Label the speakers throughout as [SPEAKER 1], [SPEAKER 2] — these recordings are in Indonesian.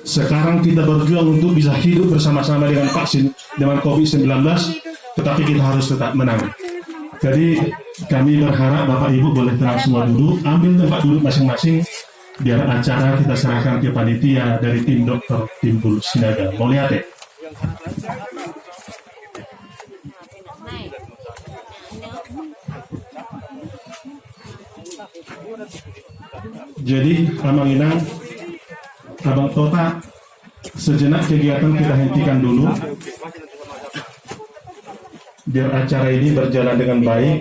[SPEAKER 1] Sekarang kita berjuang untuk bisa hidup bersama-sama dengan vaksin, dengan COVID-19, tetapi kita harus tetap menang. Jadi kami berharap Bapak Ibu boleh tenang semua duduk, ambil tempat duduk masing-masing, biar acara kita serahkan ke panitia dari tim dokter Timbul Sinaga. Mau lihat ya? Jadi Abang Inang, Abang Tota, sejenak kegiatan kita hentikan dulu, biar acara ini berjalan dengan baik.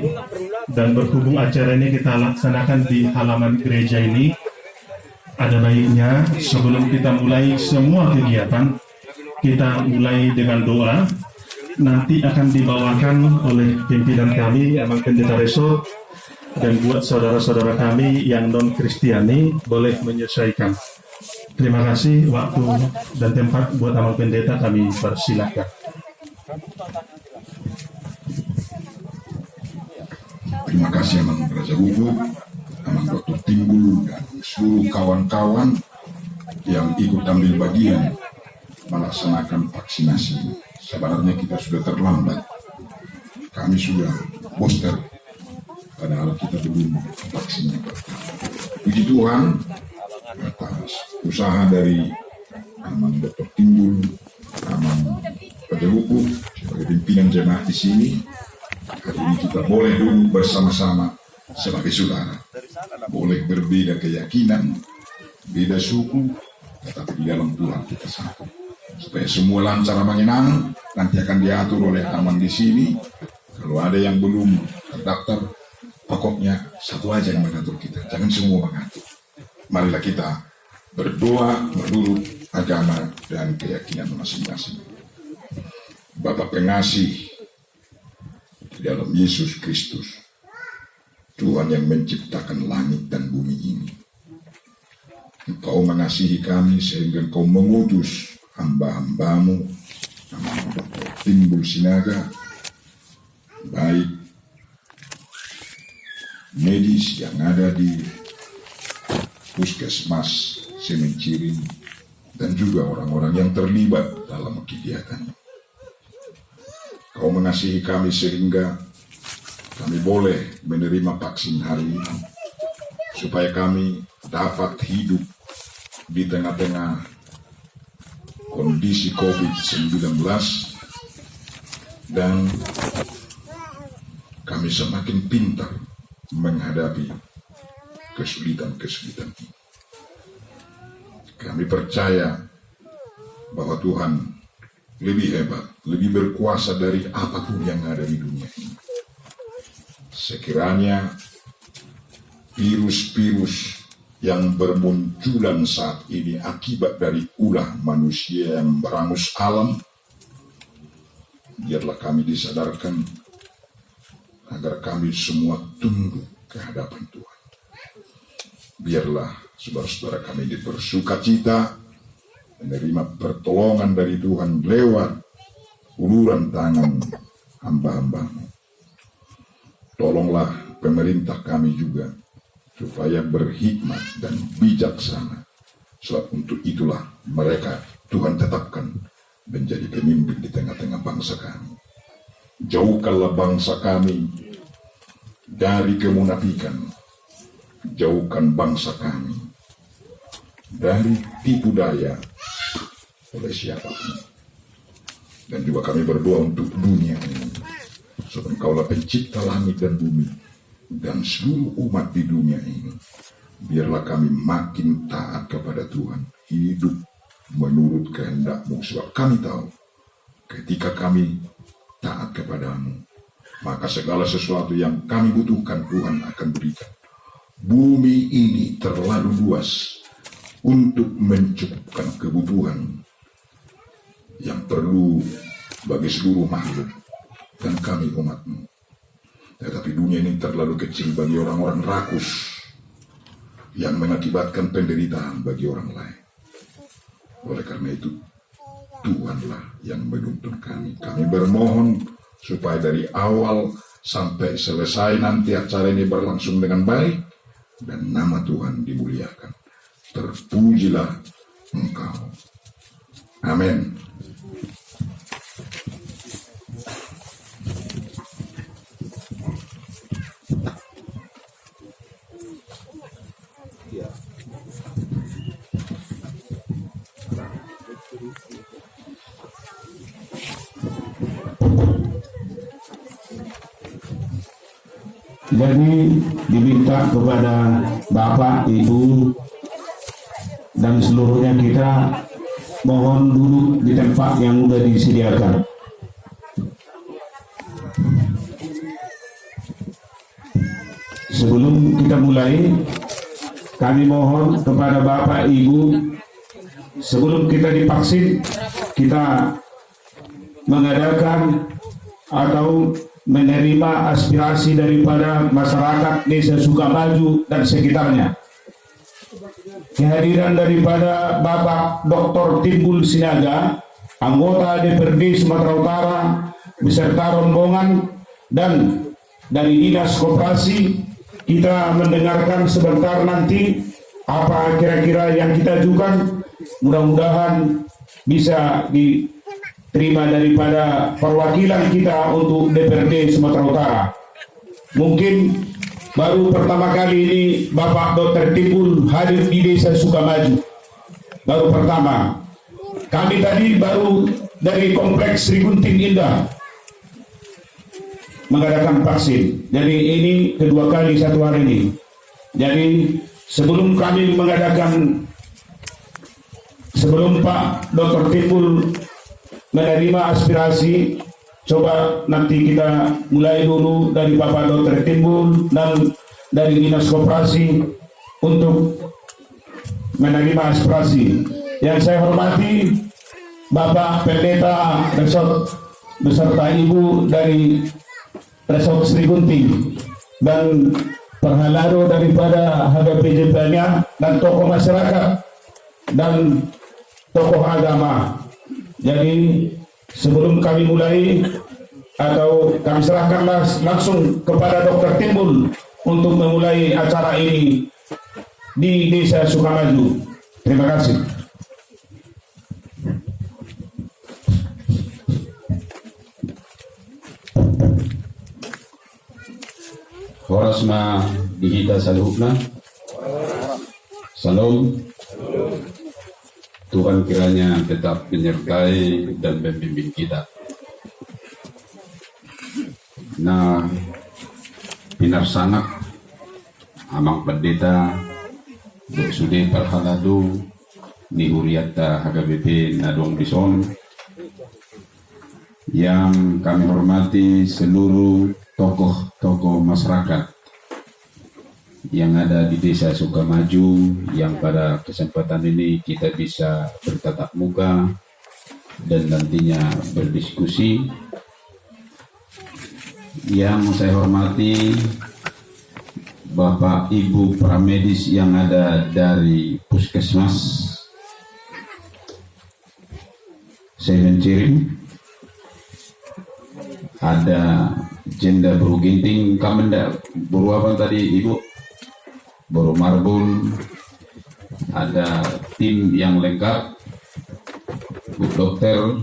[SPEAKER 1] Dan berhubung acara ini kita laksanakan di halaman gereja ini, ada baiknya sebelum kita mulai semua kegiatan, kita mulai dengan doa. Nanti akan dibawakan oleh pimpinan kami, Abang Pendeta Reso, dan buat saudara-saudara kami yang non-Kristiani boleh menyesuaikan. Terima kasih, waktu dan tempat buat Abang Pendeta kami persilahkan.
[SPEAKER 2] Terima kasih Abang Raja Bubu, Abang Dr. Timbul, dan seluruh kawan-kawan yang ikut ambil bagian melaksanakan vaksinasi. Sebenarnya kita sudah terlambat. Kami sudah booster, padahal kita belum vaksinnya. Puji Tuhan atas usaha dari Abang Dr. Timbul, Abang Raja Bubu sebagai pimpinan jemaat di sini. Hari ini kita boleh duduk bersama-sama sebagai saudara. Boleh berbeda keyakinan, beda suku, tetapi di dalam Tuhan kita satu. Supaya semua lancar menyenang, nanti akan diatur oleh teman di sini. Kalau ada yang belum terdaftar, pokoknya satu aja yang mengatur kita. Jangan semua mengatur. Marilah kita berdoa menurut agama dan keyakinan masing-masing. Bapa pengasih di dalam Yesus Kristus, Tuhan yang menciptakan langit dan bumi ini. Engkau mengasihi kami sehingga Engkau mengutus hamba-hambamu, Dr. Timbul Sinaga, baik medis yang ada di Puskesmas Semenciring dan juga orang-orang yang terlibat dalam kegiatan. Kau mengasihi kami sehingga kami boleh menerima vaksin hari ini, supaya kami dapat hidup di tengah-tengah kondisi COVID-19 dan kami semakin pintar menghadapi kesulitan-kesulitan ini. Kami percaya bahwa Tuhan lebih hebat, lebih berkuasa dari apapun yang ada di dunia ini. Sekiranya virus-virus yang bermunculan saat ini akibat dari ulah manusia yang berangus alam, biarlah kami disadarkan agar kami semua tunduk ke hadapan Tuhan. Biarlah saudara-saudara kami dibersukacita menerima pertolongan dari Tuhan lewat uluran tangan hamba-hambamu. Tolonglah pemerintah kami juga supaya berhikmat dan bijaksana. Sebab untuk itulah mereka Tuhan tetapkan menjadi pemimpin di tengah-tengah bangsa kami. Jauhkanlah bangsa kami dari kemunafikan. Jauhkan bangsa kami dari tipu daya oleh siapapun. Dan juga kami berdoa untuk dunia ini. Sebab Engkaulah pencipta langit dan bumi dan seluruh umat di dunia ini. Biarlah kami makin taat kepada Tuhan, hidup menurut kehendak-Mu. Sebab kami tahu ketika kami taat kepadamu, maka segala sesuatu yang kami butuhkan Tuhan akan berikan. Bumi ini terlalu luas untuk mencukupkan kebutuhan yang perlu bagi seluruh makhluk dan kami umat-Mu. Tetapi dunia ini terlalu kecil bagi orang-orang rakus yang mengakibatkan penderitaan bagi orang lain. Oleh karena itu, Tuhanlah yang menuntun kami. Kami bermohon supaya dari awal sampai selesai nanti acara ini berlangsung dengan baik dan nama Tuhan dimuliakan. Terpujilah Engkau. Amin.
[SPEAKER 3] Jadi diminta kepada Bapak, Ibu, dan seluruhnya kita mohon duduk di tempat yang sudah disediakan. Sebelum kita mulai, kami mohon kepada Bapak, Ibu, sebelum kita divaksin, kita mengadakan atau menerima aspirasi daripada masyarakat Desa Sukamaju dan sekitarnya. Kehadiran daripada Bapak Dr. Timbul Sinaga, anggota DPRD Sumatera Utara, beserta rombongan, dan dari Dinas Koperasi, kita mendengarkan sebentar nanti apa kira-kira yang kita ajukan. Mudah-mudahan bisa diterima daripada perwakilan kita untuk DPRD Sumatera Utara. Mungkin baru pertama kali ini Bapak Dr. Timbul hadir di Desa Sukamaju. Baru pertama. Kami tadi baru dari Kompleks Sri Gunting Indah mengadakan vaksin. Jadi ini kedua kali satu hari ini. Jadi sebelum kami mengadakan, sebelum Pak Dr. Timbul menerima aspirasi, coba nanti kita mulai dulu dari Bapak Dr. Timbul dan dari Dinas Koperasi untuk menerima aspirasi. Yang saya hormati Bapak Pendeta Resort beserta Ibu dari Resort Sri Gunting dan perhalado daripada HPJP-nya dan tokoh masyarakat dan tokoh agama. Jadi sebelum kami mulai atau kami serahkanlah langsung kepada Dr. Timbul untuk memulai acara ini di Desa Sukamaju. Terima kasih.
[SPEAKER 4] Horasma dihita saluhna. Salam. Tuhan kiranya tetap menyertai dan membimbing kita. Nah, pinarsanak amang pendeta Sude Parhaladu ni Huriata HKBP Nadong Bison, yang kami hormati seluruh tokoh-tokoh masyarakat yang ada di Desa Sukamaju, yang pada kesempatan ini kita bisa bertatap muka dan nantinya berdiskusi. Yang saya hormati Bapak Ibu para medis yang ada dari Puskesmas Semenciring, ada Jenda Buru Ginting, Kamenda Buru apa tadi Ibu? Buru Marbun, ada tim yang lengkap, Bu Dokter.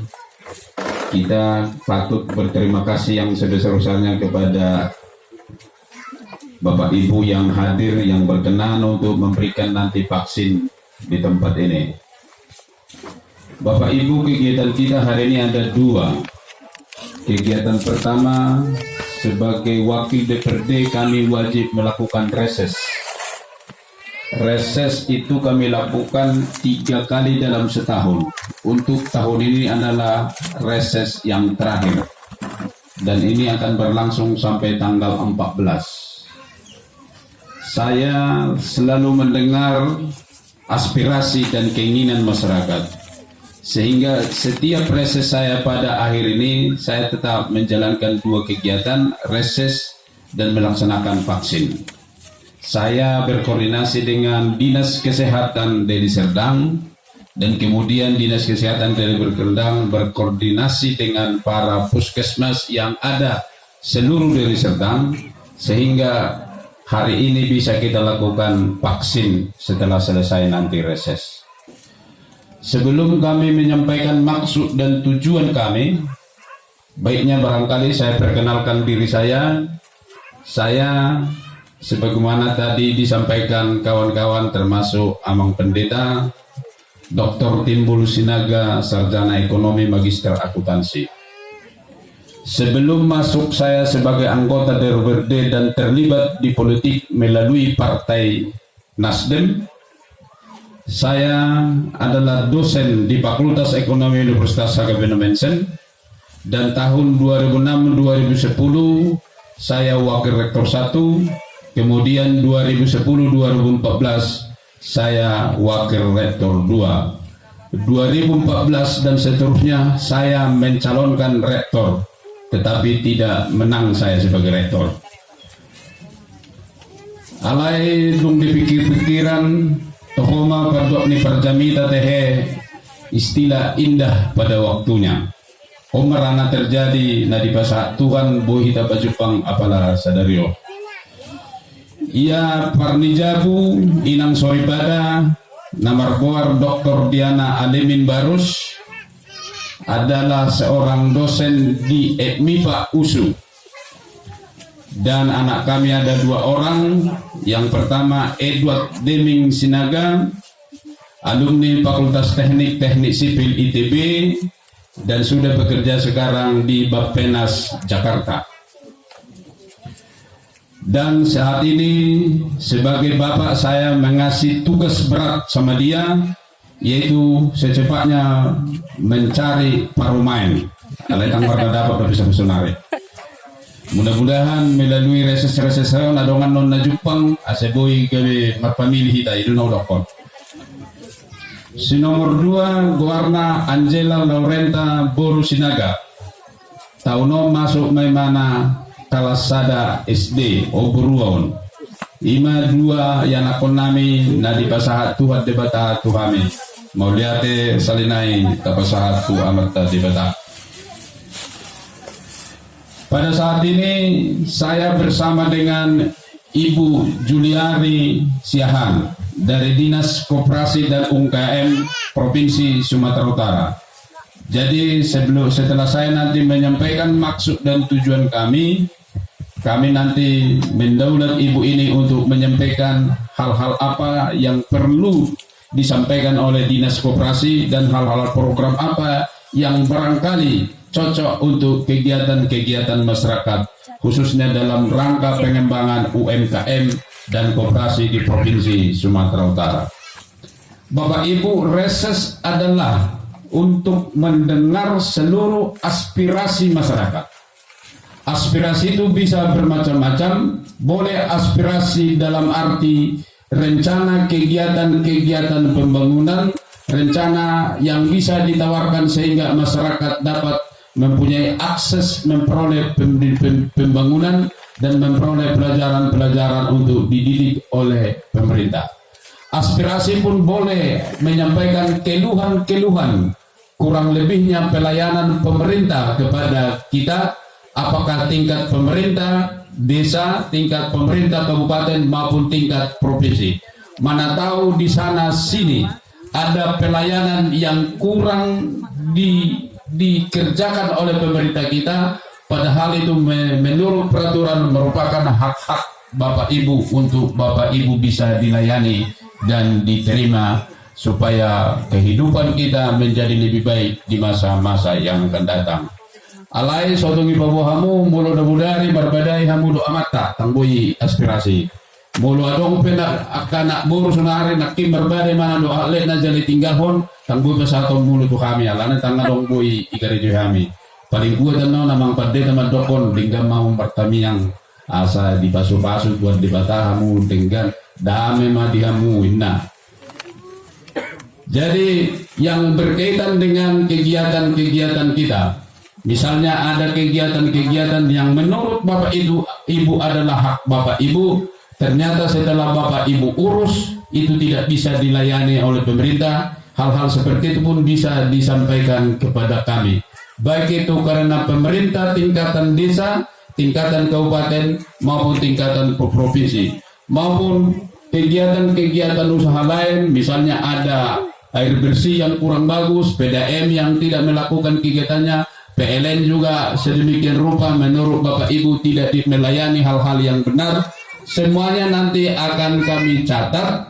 [SPEAKER 4] Kita patut berterima kasih yang sebesar-besarnya kepada Bapak Ibu yang hadir, yang berkenan untuk memberikan nanti vaksin di tempat ini. Bapak Ibu, kegiatan kita hari ini ada dua. Kegiatan pertama, sebagai wakil DPRD kami wajib melakukan reses. Reses itu kami lakukan 3 kali dalam setahun. Untuk tahun ini adalah reses yang terakhir, dan ini akan berlangsung sampai tanggal 14. Saya selalu mendengar aspirasi dan keinginan masyarakat, sehingga setiap reses saya pada akhir ini saya tetap menjalankan 2 kegiatan, reses dan melaksanakan vaksin. Saya berkoordinasi dengan Dinas Kesehatan Deli Serdang, dan kemudian Dinas Kesehatan Deli Serdang berkoordinasi dengan para puskesmas yang ada seluruh Deli Serdang, sehingga hari ini bisa kita lakukan vaksin setelah selesai nanti reses. sebelum kami menyampaikan maksud dan tujuan kami, baiknya barangkali saya perkenalkan diri saya. Saya sebagaimana tadi disampaikan kawan-kawan termasuk Amang Pendeta, Dr. Timbul Sinaga, Sarjana Ekonomi Magister Akuntansi. Sebelum masuk saya sebagai anggota DPRD dan terlibat di politik melalui Partai Nasdem, saya adalah dosen di Fakultas Ekonomi Universitas Sagamena Mensen, dan tahun 2006-2010 saya Wakil Rektor 1, kemudian 2010-2014 saya Wakil Rektor 2. 2014 dan seterusnya saya mencalonkan rektor, tetapi tidak menang saya sebagai rektor. Alai dung dipikir-pikiran tohoma pardok ni parjamita tehe istilah indah pada waktunya. Omerana terjadi na di basa Tuhan bohita bajupang apalah sadario. Ia parnijabu inang soribada namarboar Dr. Diana Alemin Barus adalah seorang dosen di MIPA USU, dan anak kami ada 2 orang. Yang pertama Edward Deming Sinaga, alumni Fakultas Teknik Sipil ITB dan sudah bekerja sekarang di Bappenas Jakarta. Dan saat ini sebagai bapak saya mengasih tugas berat sama dia, yaitu secepatnya mencari parumain. Aletang warga dapat bisa bersunari. Mudah-mudahan melalui reses-reses nadongan non na Jepang aseboy gawe marpamili hita itu na udokon. Si nomor 2 Guarna Angela Laurenta Boru Sinaga. Tauno masuk maimana Kalasada SD Oburuaun. Ima 2 yang akon nami na di pasahat tuhat debata tuhami. Mauliate salinai tapasahat tu amat debata. Pada saat ini saya bersama dengan Ibu Juliari Siahan dari Dinas Koperasi dan UMKM Provinsi Sumatera Utara. Jadi setelah saya nanti menyampaikan maksud dan tujuan kami nanti mendaulat ibu ini untuk menyampaikan hal-hal apa yang perlu disampaikan oleh Dinas Koperasi dan hal-hal program apa yang barangkali cocok untuk kegiatan-kegiatan masyarakat, khususnya dalam rangka pengembangan UMKM dan koperasi di Provinsi Sumatera Utara. Bapak Ibu, reses adalah untuk mendengar seluruh aspirasi masyarakat. Aspirasi itu bisa bermacam-macam, boleh aspirasi dalam arti rencana kegiatan-kegiatan pembangunan, rencana yang bisa ditawarkan sehingga masyarakat dapat mempunyai akses memperoleh pembangunan dan memperoleh pelajaran-pelajaran untuk dididik oleh pemerintah. Aspirasi pun boleh menyampaikan keluhan-keluhan kurang lebihnya pelayanan pemerintah kepada kita, apakah tingkat pemerintah desa, tingkat pemerintah kabupaten maupun tingkat provinsi. Mana tahu di sana sini ada pelayanan yang kurang dikerjakan oleh pemerintah kita, padahal itu menurut peraturan merupakan hak-hak Bapak Ibu untuk Bapak Ibu bisa dilayani dan diterima supaya kehidupan kita menjadi lebih baik di masa-masa yang akan datang. Alai sotongi pabuhamu mulo dabudari barbadai hamu do amata tanggui aspirasi. Mulo adong penak akanak buru sunari nakim barbadai mana do ale na jali tinggahon tanggui pasaton mulo tu kami alana tangga dong bui ikari jo kami. Paling gua tanau namang padde nama dokon dinggam mau pertamiang asa di pasu-pasu buat di batahamu dengan dame madihamu inna. Jadi yang berkaitan dengan kegiatan-kegiatan kita, misalnya ada kegiatan-kegiatan yang menurut Bapak Ibu adalah hak Bapak Ibu, ternyata setelah Bapak Ibu urus itu tidak bisa dilayani oleh pemerintah, hal-hal seperti itu pun bisa disampaikan kepada kami. Baik itu karena pemerintah tingkatan desa, tingkatan kabupaten maupun tingkatan provinsi, maupun kegiatan-kegiatan usaha lain, misalnya ada air bersih yang kurang bagus, PDAM yang tidak melakukan kegiatannya, PLN juga sedemikian rupa menurut Bapak Ibu tidak melayani hal-hal yang benar. Semuanya nanti akan kami catat,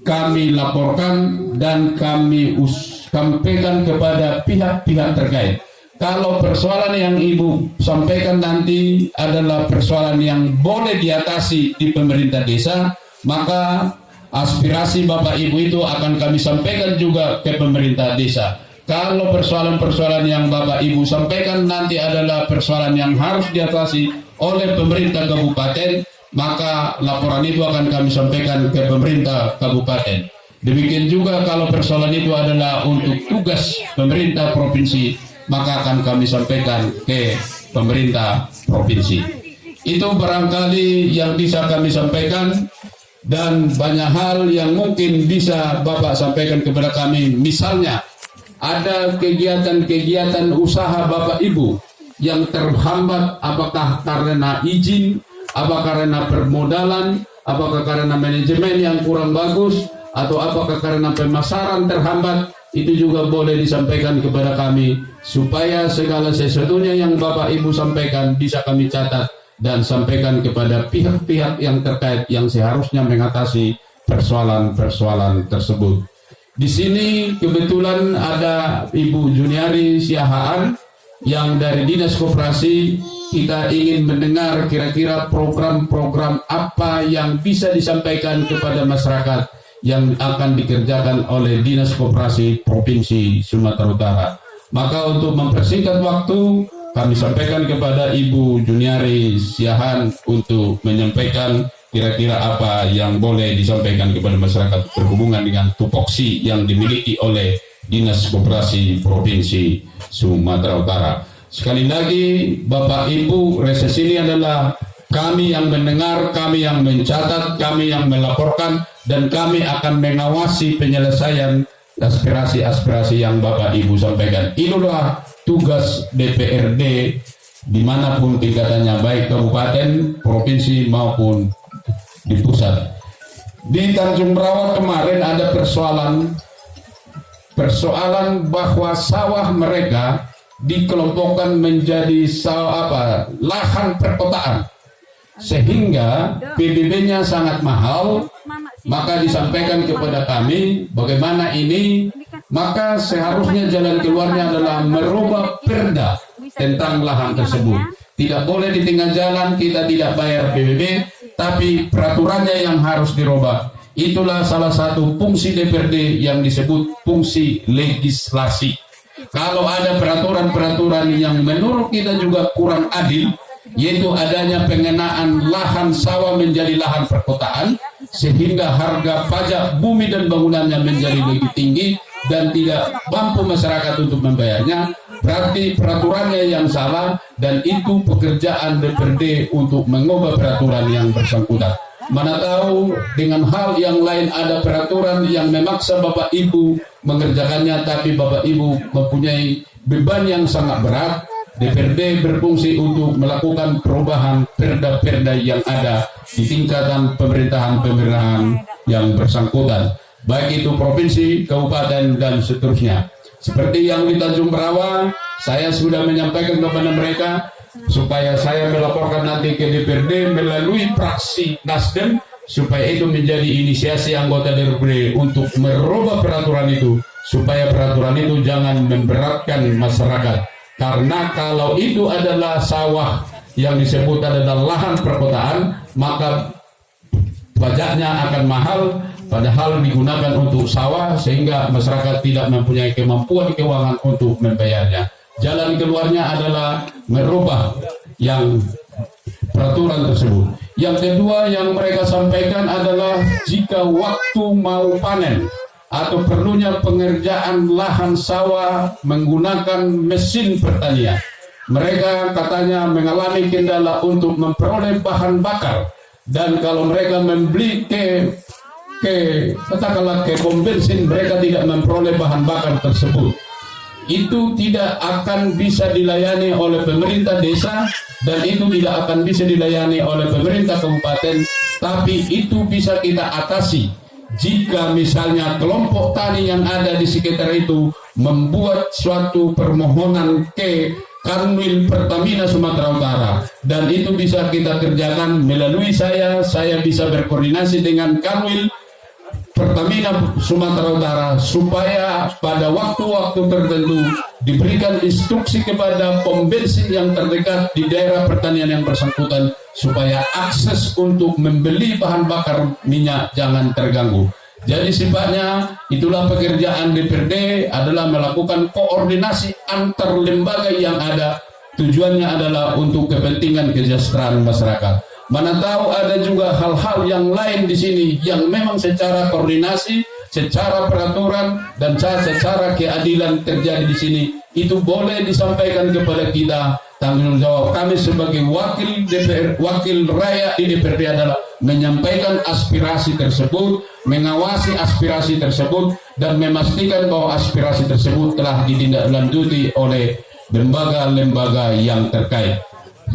[SPEAKER 4] kami laporkan, dan kami sampaikan kepada pihak-pihak terkait. Kalau persoalan yang Ibu sampaikan nanti adalah persoalan yang boleh diatasi di pemerintah desa, maka aspirasi Bapak Ibu itu akan kami sampaikan juga ke pemerintah desa. Kalau persoalan-persoalan yang Bapak Ibu sampaikan nanti adalah persoalan yang harus diatasi oleh pemerintah kabupaten, maka laporan itu akan kami sampaikan ke pemerintah kabupaten. Demikian juga kalau persoalan itu adalah untuk tugas pemerintah provinsi, maka akan kami sampaikan ke pemerintah provinsi. Itu barangkali yang bisa kami sampaikan, dan banyak hal yang mungkin bisa Bapak sampaikan kepada kami. Misalnya ada kegiatan-kegiatan usaha Bapak Ibu yang terhambat, apakah karena izin, apakah karena permodalan, apakah karena manajemen yang kurang bagus, atau apakah karena pemasaran terhambat, itu juga boleh disampaikan kepada kami, supaya segala sesuatunya yang Bapak Ibu sampaikan bisa kami catat dan sampaikan kepada pihak-pihak yang terkait yang seharusnya mengatasi persoalan-persoalan tersebut. Di sini kebetulan ada Ibu Juniari Siahaan yang dari Dinas Koperasi. Kita ingin mendengar kira-kira program-program apa yang bisa disampaikan kepada masyarakat yang akan dikerjakan oleh Dinas Koperasi Provinsi Sumatera Utara. Maka untuk mempersingkat waktu, kami sampaikan kepada Ibu Juniari Siahaan untuk menyampaikan kira-kira apa yang boleh disampaikan kepada masyarakat berhubungan dengan tupoksi yang dimiliki oleh Dinas Koperasi Provinsi Sumatera Utara. Sekali lagi, Bapak Ibu, reses ini adalah kami yang mendengar, kami yang mencatat, kami yang melaporkan, dan kami akan mengawasi penyelesaian aspirasi-aspirasi yang Bapak Ibu sampaikan. Inilah tugas DPRD dimanapun tingkatannya, baik kabupaten, provinsi maupun di pusat. Di Tanjung Berawat kemarin ada persoalan bahwa sawah mereka dikelompokkan menjadi lahan perkotaan, sehingga PBB-nya sangat mahal. Maka disampaikan kepada kami bagaimana ini, maka seharusnya jalan keluarnya adalah merubah perda tentang lahan tersebut. Tidak boleh di tengah jalan kita tidak bayar PBB, tapi peraturannya yang harus dirubah. Itulah salah satu fungsi DPRD yang disebut fungsi legislasi. Kalau ada peraturan-peraturan yang menurut kita juga kurang adil, yaitu adanya pengenaan lahan sawah menjadi lahan perkotaan, sehingga harga pajak bumi dan bangunannya menjadi lebih tinggi dan tidak mampu masyarakat untuk membayarnya, berarti peraturannya yang salah, dan itu pekerjaan DPRD untuk mengubah peraturan yang bersangkutan. Mana tahu dengan hal yang lain ada peraturan yang memaksa Bapak Ibu mengerjakannya, tapi Bapak Ibu mempunyai beban yang sangat berat. DPRD berfungsi untuk melakukan perubahan perda-perda yang ada di tingkatan pemerintahan yang bersangkutan, baik itu provinsi, kabupaten, dan seterusnya. Seperti yang di Tanjung Berawa, saya sudah menyampaikan kepada mereka supaya saya melaporkan nanti ke DPRD melalui fraksi Nasdem, supaya itu menjadi inisiasi anggota DPRD untuk merubah peraturan itu, supaya peraturan itu jangan memberatkan masyarakat. Karena kalau itu adalah sawah yang disebut adalah lahan perkotaan, maka pajaknya akan mahal, padahal digunakan untuk sawah, sehingga masyarakat tidak mempunyai kemampuan keuangan untuk membayarnya. Jalan keluarnya adalah merubah yang peraturan tersebut. Yang kedua yang mereka sampaikan adalah jika waktu mau panen atau perlunya pengerjaan lahan sawah menggunakan mesin pertanian. Mereka katanya mengalami kendala untuk memperoleh bahan bakar, dan kalau mereka membeli katakanlah ke pom bensin, mereka tidak memperoleh bahan bakar tersebut. Itu tidak akan bisa dilayani oleh pemerintah desa, dan itu tidak akan bisa dilayani oleh pemerintah kabupaten, tapi itu bisa kita atasi jika misalnya kelompok tani yang ada di sekitar itu membuat suatu permohonan ke Kanwil Pertamina Sumatera Utara, dan itu bisa kita kerjakan melalui saya bisa berkoordinasi dengan Kanwil Pertamina Sumatera Utara supaya pada waktu-waktu tertentu diberikan instruksi kepada pom bensin yang terdekat di daerah pertanian yang bersangkutan supaya akses untuk membeli bahan bakar minyak jangan terganggu. Jadi sifatnya itulah pekerjaan DPRD adalah melakukan koordinasi antar lembaga yang ada. Tujuannya adalah untuk kepentingan kesejahteraan masyarakat. Mana tahu ada juga hal-hal yang lain di sini yang memang secara koordinasi, secara peraturan dan secara keadilan terjadi di sini. Itu boleh disampaikan kepada kita. Tanggung jawab kami sebagai wakil DPR, wakil rakyat di DPRD adalah menyampaikan aspirasi tersebut, mengawasi aspirasi tersebut, dan memastikan bahwa aspirasi tersebut telah ditindaklanjuti oleh lembaga-lembaga yang terkait.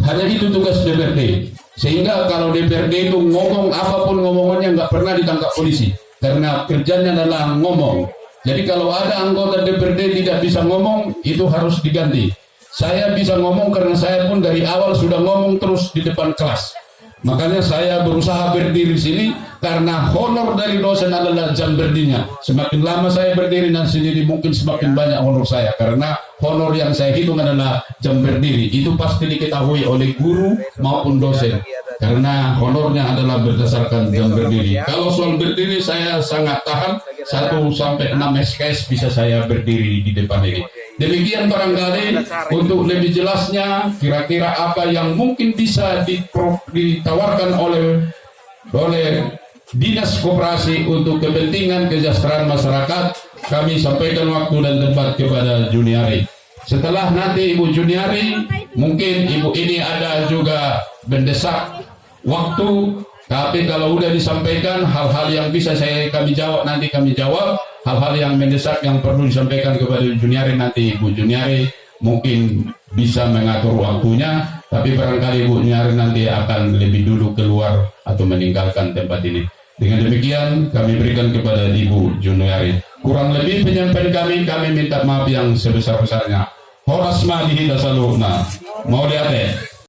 [SPEAKER 4] Hanya itu tugas DPRD. Sehingga kalau DPRD itu ngomong apapun ngomongannya nggak pernah ditangkap polisi, karena kerjanya adalah ngomong. Jadi kalau ada anggota DPRD tidak bisa ngomong, itu harus diganti. Saya bisa ngomong karena saya pun dari awal sudah ngomong terus di depan kelas. Makanya saya berusaha berdiri di sini karena honor dari dosen adalah jam berdirinya. Semakin lama saya berdiri dan sendiri mungkin semakin banyak honor saya, karena honor yang saya hitung adalah jam berdiri. Itu pasti diketahui oleh guru maupun dosen, karena honornya adalah berdasarkan jam berdiri. Kalau soal berdiri saya sangat tahan, 1 sampai 6 SKS bisa saya berdiri di depan ini. Demikian barangkali untuk lebih jelasnya kira-kira apa yang mungkin bisa ditawarkan oleh Dinas Koperasi untuk kepentingan kesejahteraan masyarakat, kami sampaikan waktu dan tempat kepada Juniari. Setelah nanti Ibu Juniari, mungkin Ibu ini ada juga mendesak waktu, tapi kalau udah disampaikan hal-hal yang bisa kami jawab, nanti kami jawab. Hal-hal yang mendesak yang perlu disampaikan kepada Juniari, nanti Ibu Juniari mungkin bisa mengatur waktunya, tapi barangkali Ibu Juniari nanti akan lebih dulu keluar atau meninggalkan tempat ini. Dengan demikian kami berikan kepada Ibu Juniari. Kurang lebih penyampaian kami minta maaf yang sebesar-besarnya. Horas madihi dasaluna. Mau lihat